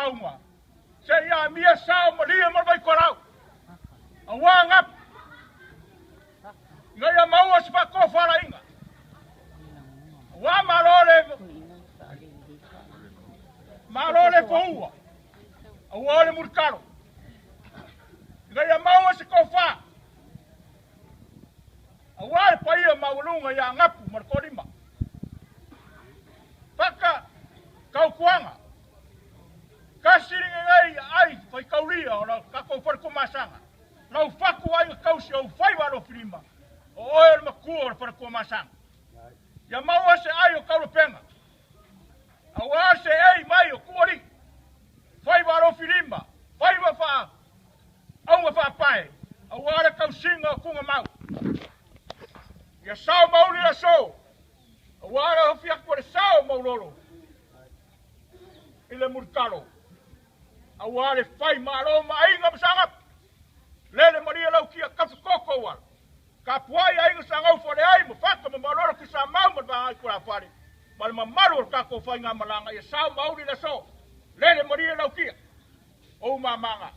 sauma. Saya mia sauma lia mo vai korau. Awangap. Ngaya mau sepa ko fara inga. Wa marole foua. Awale murkaro. Ngaya mau se ko fa. Awale paia maulunga ya ngapu markolima. Paka kau kuanga. Kasiringa ngai ai fai kaulia ora kako far kumasanga. Lau faku ai kau se au fai waro filima. O ma kuor far kumasanga. Ya mau se ai o kau penga. Awa se ai mai o kuori. Fai waro filima. Fai wa fa. Au fa pai. Awa kau singa kunga mau. Ya sao mauli la so. Awara hofiak por sao maulolo. Ile murkalo. Aware fai maro mainga besangap. Lele maria lau kia kafu koko wal. Kapuai ainga sangau fore ai mufaka mamalolo kisa mau madbangai kura fare. Mal mamaru kako fai ngamalanga ya sao mauli la so. Lele maria lau kia. O mamanga.